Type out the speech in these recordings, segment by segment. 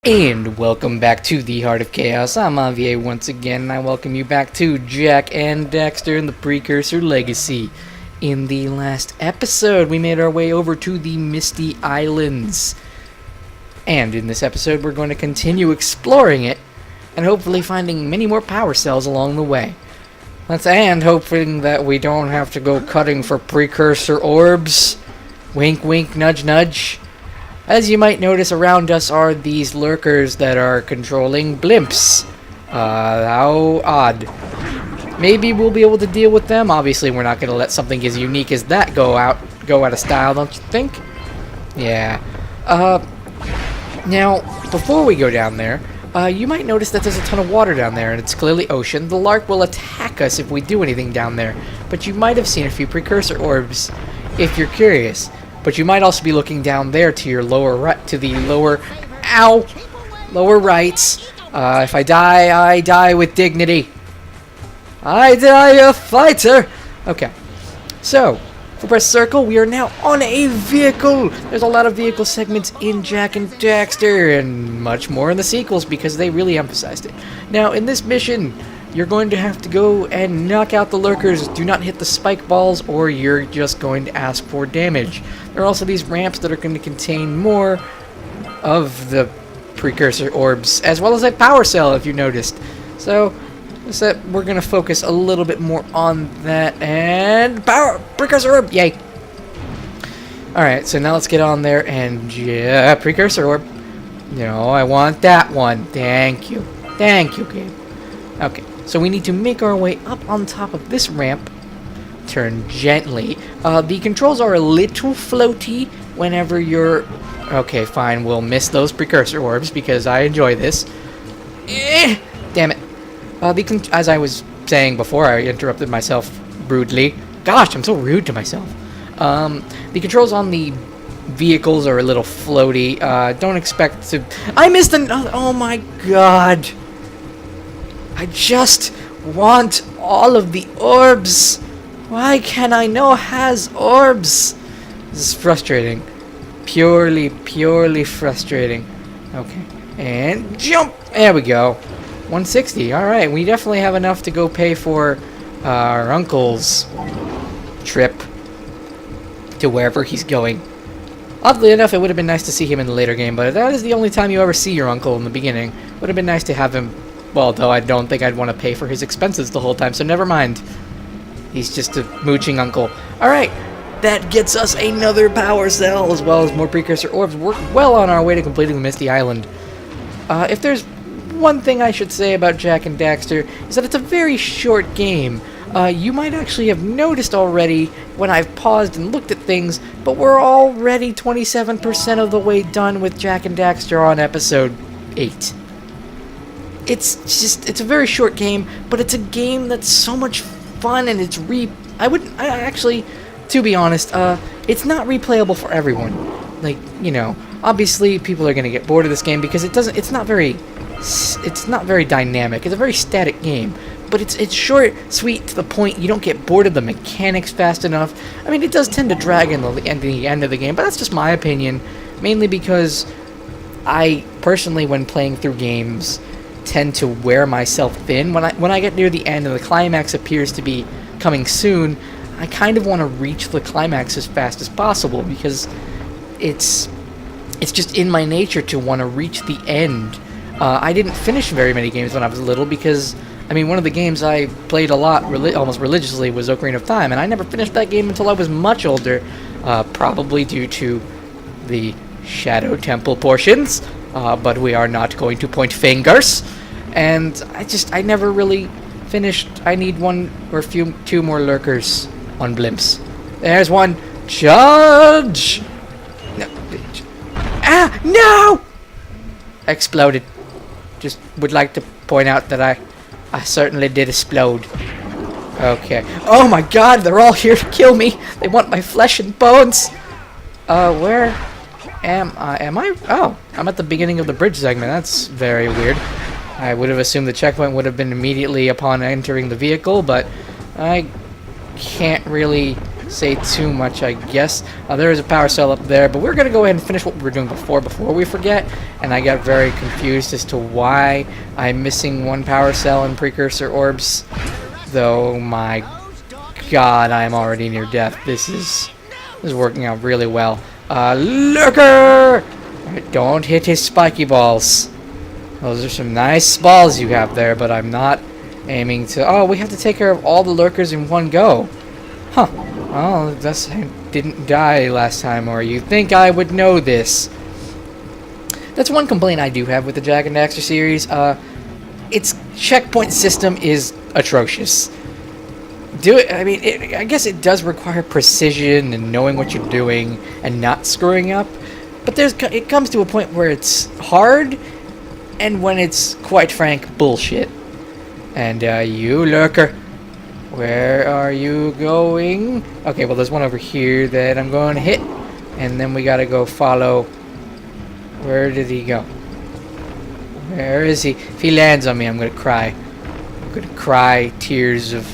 And welcome back to the Heart of Chaos. I'm Avier once again, and I welcome you back to Jak and Daxter and the Precursor Legacy. In the last episode, we made our way over to the Misty Islands. And in this episode, we're going to continue exploring it, and hopefully finding many more power cells along the way. And hoping that we don't have to go cutting for precursor orbs. Wink wink, nudge nudge. As you might notice, around us are these lurkers that are controlling blimps. How odd. Maybe we'll be able to deal with them. Obviously, we're not going to let something as unique as that go out of style, don't you think? Yeah. Now, before we go down there, you might notice that there's a ton of water down there, and it's clearly ocean. The lark will attack us if we do anything down there, but you might have seen a few precursor orbs if you're curious. But you might also be looking down there to your lower right, to the lower rights. If I die with dignity. I die a fighter. Okay, so if we press circle, we are now on a vehicle. There's a lot of vehicle segments in Jak and Daxter, and much more in the sequels because they really emphasized it. Now, in this mission, you're going to have to go and knock out the lurkers. Do not hit the spike balls, or you're just going to ask for damage. There are also these ramps that are going to contain more of the precursor orbs, as well as a power cell, if you noticed. So we're going to focus a little bit more on that. And power precursor orb, yay! Alright, so now let's get on there and, yeah, precursor orb. No, I want that one. Thank you. Thank you, game. Okay, so we need to make our way up on top of this ramp. Turn gently. The controls are a little floaty whenever you're... Okay, fine, we'll miss those precursor orbs because I enjoy this. Damn it. As I was saying before, I interrupted myself rudely. Gosh, I'm so rude to myself. The controls on the vehicles are a little floaty. Don't expect to... I missed an... Oh my god. I just want all of the orbs. Why can't I know has orbs? This is frustrating. Purely frustrating. Okay. And jump! There we go. 160. Alright, we definitely have enough to go pay for our uncle's trip to wherever he's going. Oddly enough, it would have been nice to see him in the later game, but that is the only time you ever see your uncle in the beginning. Would have been nice to have him... Well, though I don't think I'd want to pay for his expenses the whole time, so never mind. He's just a mooching uncle. Alright, that gets us another power cell, as well as more precursor orbs. We're well on our way to completing the Misty Island. If there's one thing I should say about Jak and Daxter, is that it's a very short game. You might actually have noticed already when I've paused and looked at things, but we're already 27% of the way done with Jak and Daxter on episode 8. It's a very short game, but it's a game that's so much fun, and it's actually, to be honest, it's not replayable for everyone. Like, you know, obviously people are going to get bored of this game because it's not very dynamic. It's a very static game, but it's short, sweet, to the point. You don't get bored of the mechanics fast enough. I mean, it does tend to drag in the end of the game, but that's just my opinion, mainly because I personally, when playing through games, tend to wear myself thin. When I get near the end and the climax appears to be coming soon, I kind of want to reach the climax as fast as possible because it's just in my nature to want to reach the end. I didn't finish very many games when I was little because, I mean, one of the games I played a lot, almost religiously, was Ocarina of Time, and I never finished that game until I was much older, probably due to the Shadow Temple portions, but we are not going to point fingers. And I never really finished. I need one or two more lurkers on blimps. There's one. Judge! No. No! Exploded. Just would like to point out that I certainly did explode. Okay. Oh my god, they're all here to kill me. They want my flesh and bones. Where am I? Oh, I'm at the beginning of the bridge segment. That's very weird. I would have assumed the checkpoint would have been immediately upon entering the vehicle, but I can't really say too much, I guess. There is a power cell up there, but we're going to go ahead and finish what we were doing before we forget. And I got very confused as to why I'm missing one power cell and precursor orbs. Though, my God, I'm already near death. This is working out really well. Lurker! Don't hit his spiky balls. Those are some nice balls you have there, but I'm not aiming to... Oh, we have to take care of all the lurkers in one go. Huh. Well, I didn't die last time, or you think I would know this. That's one complaint I do have with the Jak and Daxter series. Its checkpoint system is atrocious. I guess it does require precision and knowing what you're doing and not screwing up. But it comes to a point where it's hard, and when it's, quite frank, bullshit. And, you lurker, where are you going? Okay, well, there's one over here that I'm going to hit, and then we gotta go follow. Where did he go? Where is he? If he lands on me, I'm gonna cry. I'm gonna cry tears of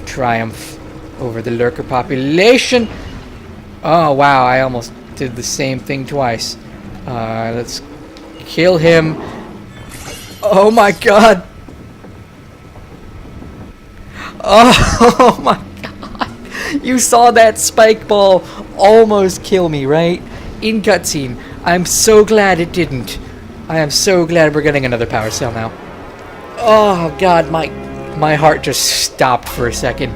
triumph over the lurker population. Oh, wow, I almost did the same thing twice. Let's kill him. Oh, my God. Oh my God! You saw that spike ball almost kill me, right? In cutscene. I'm so glad it didn't. I am so glad we're getting another power cell now. Oh God, my heart just stopped for a second,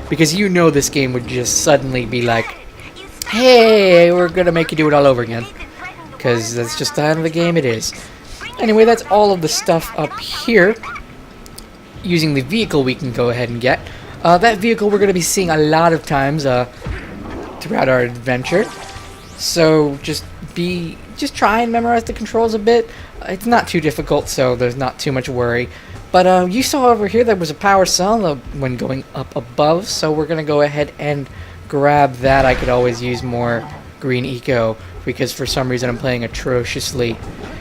because you know this game would just suddenly be like, "Hey, we're gonna make you do it all over again," because that's just the kind of the game it is. Anyway, that's all of the stuff up here. Using the vehicle we can go ahead and get. That vehicle we're going to be seeing a lot of times throughout our adventure. So just try and memorize the controls a bit. It's not too difficult, so there's not too much worry. But you saw over here there was a power cell when going up above, so we're going to go ahead and grab that. I could always use more green eco, because for some reason I'm playing atrociously.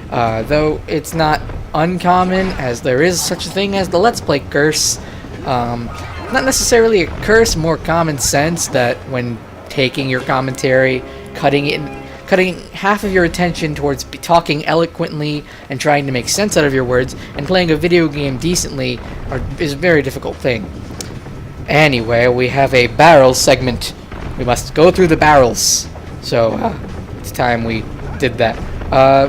Though it's not uncommon, as there is such a thing as the Let's Play curse. Not necessarily a curse, more common sense that when taking your commentary, cutting half of your attention towards talking eloquently and trying to make sense out of your words, and playing a video game decently is a very difficult thing. Anyway, we have a barrel segment. We must go through the barrels. So it's time we did that.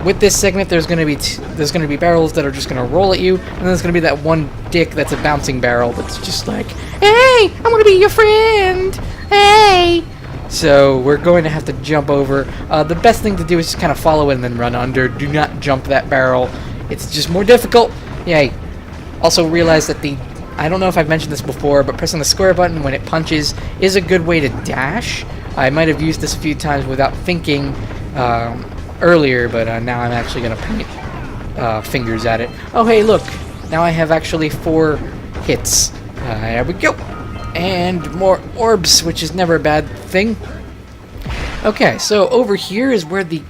With this segment, there's gonna be barrels that are just gonna roll at you, and there's gonna be that one dick that's a bouncing barrel that's just like, "Hey, I want to be your friend. Hey." So we're going to have to jump over. The best thing to do is just kind of follow it and then run under. Do not jump that barrel. It's just more difficult. Yay. Also realize that I don't know if I've mentioned this before, but pressing the square button when it punches is a good way to dash. I might have used this a few times without thinking earlier, but now I'm actually going to point fingers at it. Oh, hey, look. Now I have actually 4 hits. There we go. And more orbs, which is never a bad thing. Okay, so over here is where the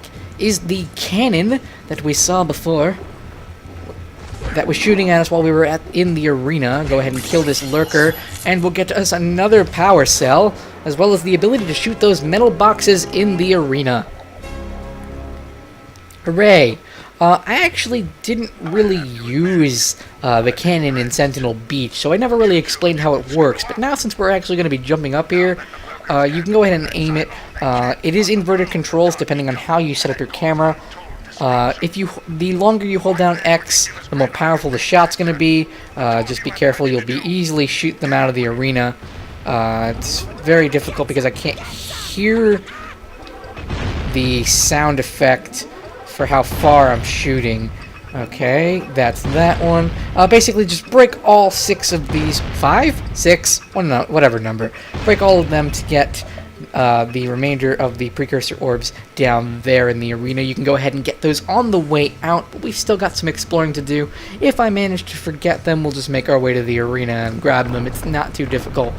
cannon that we saw before, that was shooting at us while we were in the arena. Go ahead and kill this lurker, and we'll get us another power cell, as well as the ability to shoot those metal boxes in the arena. Hooray! I actually didn't really use the cannon in Sentinel Beach, so I never really explained how it works. But now, since we're actually going to be jumping up here, you can go ahead and aim it. It is inverted controls depending on how you set up your camera. The longer you hold down X, the more powerful the shot's going to be. Just be careful; you'll be easily shoot them out of the arena. It's very difficult because I can't hear the sound effect for how far I'm shooting. Okay, that's that one. Basically, just break all 6 of these. 5? 6? Whatever number. Break all of them to get the remainder of the precursor orbs down there in the arena. You can go ahead and get those on the way out, but we've still got some exploring to do. If I manage to forget them, we'll just make our way to the arena and grab them. It's not too difficult.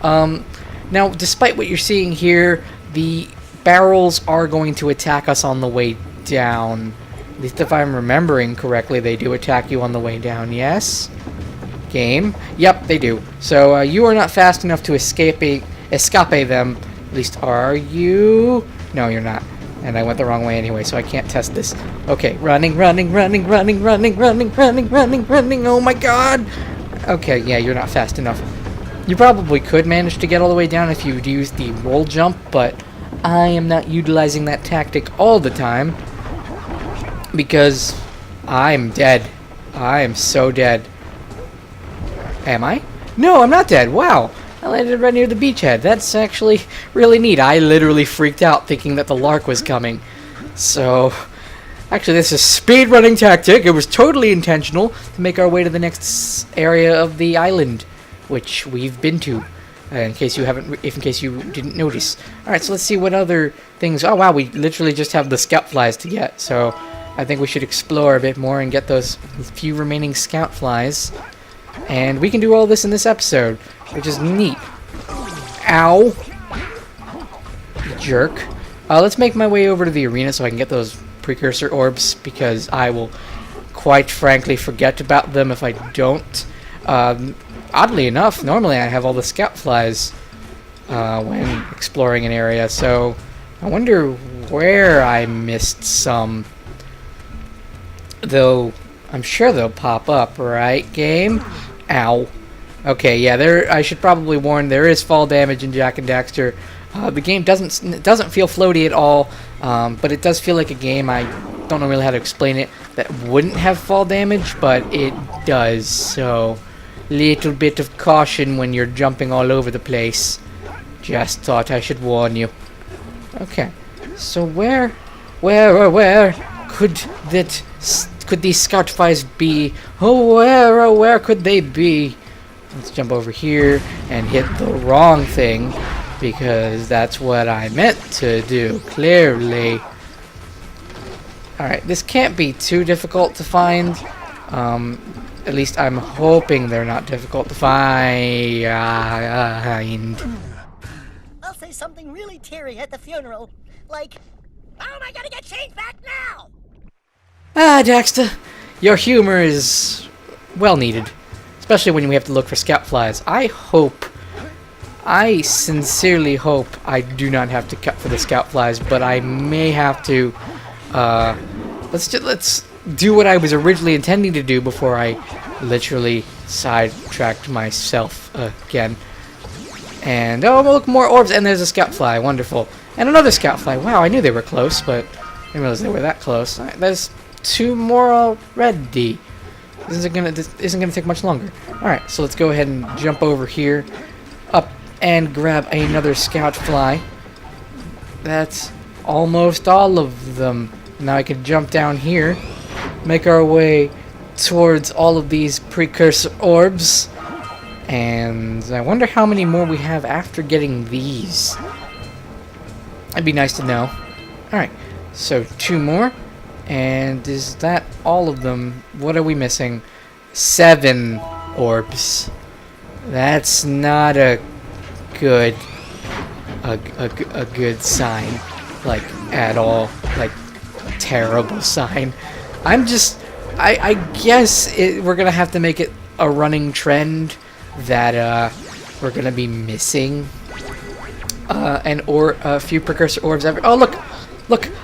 Now, despite what you're seeing here, the barrels are going to attack us on the way down. At least if I'm remembering correctly, they do attack you on the way down, yes? Game? Yep, they do. So you are not fast enough to escape escape them. At least, are you? No, you're not. And I went the wrong way anyway, so I can't test this. Okay, running, running, running, running, running, running, running, running, running. Oh my god! Okay, yeah, you're not fast enough. You probably could manage to get all the way down if you'd use the roll jump, but I am not utilizing that tactic all the time because I'm dead. I am so dead. Am I? No, I'm not dead. Wow. I landed right near the beachhead. That's actually really neat. I literally freaked out thinking that the lark was coming. So, actually, this is a speedrunning tactic. It was totally intentional to make our way to the next area of the island, which we've been to. In case you didn't notice. All right, so let's see what other things. Oh wow, we literally just have the scout flies to get. So, I think we should explore a bit more and get those few remaining scout flies. And we can do all this in this episode, which is neat. Ow. Jerk. Let's make my way over to the arena so I can get those precursor orbs, because I will quite frankly forget about them if I don't. Oddly enough, normally I have all the scout flies when exploring an area, so I wonder where I missed some. Though, I'm sure they'll pop up, right, game? Ow. Okay, yeah, I should probably warn, there is fall damage in Jak and Daxter. The game doesn't feel floaty at all, but it does feel like a game, I don't know really how to explain it, that wouldn't have fall damage, but it does, so little bit of caution when you're jumping all over the place. Just thought I should warn you. Okay, so where could these scout flies be? Oh, where could they be? Let's jump over here and hit the wrong thing, because that's what I meant to do, clearly. Alright, this can't be too difficult to find. At least I'm hoping they're not difficult to find. I'll say something really teary at the funeral, like, "Oh, I gotta get changed back now!" Ah, Daxter, your humor is well needed, especially when we have to look for scout flies. I sincerely hope I do not have to cut for the scout flies, but I may have to. Let's do what I was originally intending to do before I literally sidetracked myself again. And oh, look, more orbs, and there's a scout fly. Wonderful, and another scout fly. Wow, I knew they were close, but I didn't realize they were that close. All right, there's 2 more already. This isn't gonna take much longer. All right, so let's go ahead and jump over here, up and grab another scout fly. That's almost all of them. Now I can jump down here, make our way towards all of these precursor orbs, and I wonder how many more we have after getting these. That'd be nice to know. All right, so 2 more. And is that all of them? What are we missing? 7 orbs. That's not a good sign, like at all, like terrible sign. I guess we're gonna have to make it a running trend that we're gonna be missing a few precursor orbs every. Oh look,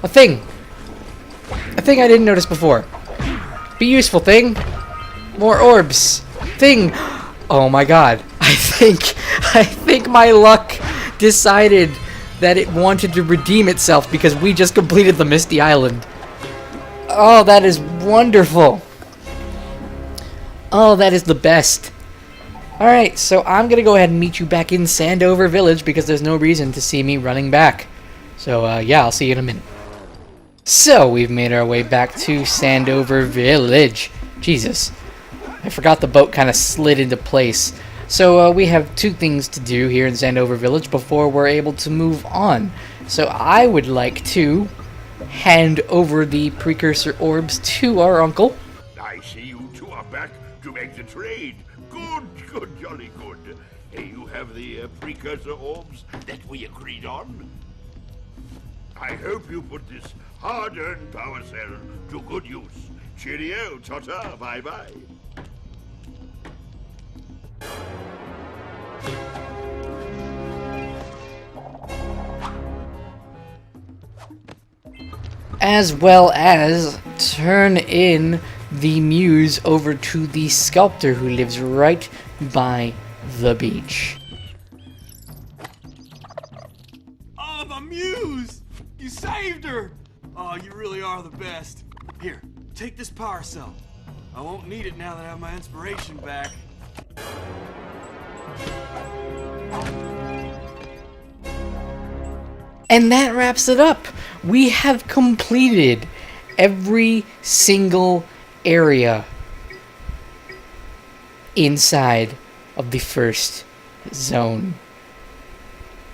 a thing I didn't notice before. Be useful, thing. More orbs. Thing. Oh my god. I think my luck decided that it wanted to redeem itself because we just completed the Misty Island. Oh, that is wonderful. Oh, that is the best. Alright, so I'm gonna go ahead and meet you back in Sandover Village because there's no reason to see me running back. So, yeah, I'll see you in a minute. So, we've made our way back to Sandover Village. Jesus. I forgot the boat kind of slid into place. So, we have 2 things to do here in Sandover Village before we're able to move on. So, I would like to hand over the precursor orbs to our uncle. I see you 2 are back to make the trade. Good, jolly good. You have the precursor orbs that we agreed on. I hope you put this hard-earned power cell to good use. Cheerio, ta-ta, bye-bye. as well as turn in the muse over to the sculptor who lives right by the beach. Oh, the muse! You saved her! Oh, you really are the best. Here, take this power cell. I won't need it now that I have my inspiration back. And that wraps it up. We have completed every single area inside of the first zone.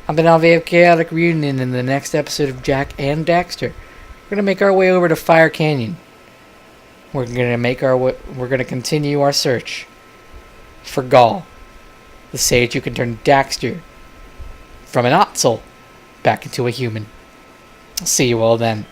I've been LV Chaotic Reunion. In the next episode of Jak and Daxter, we're gonna make our way over to Fire Canyon. We're gonna continue our search for Gaul, the sage who can turn Daxter from an Otzel back into a human. I'll see you all then.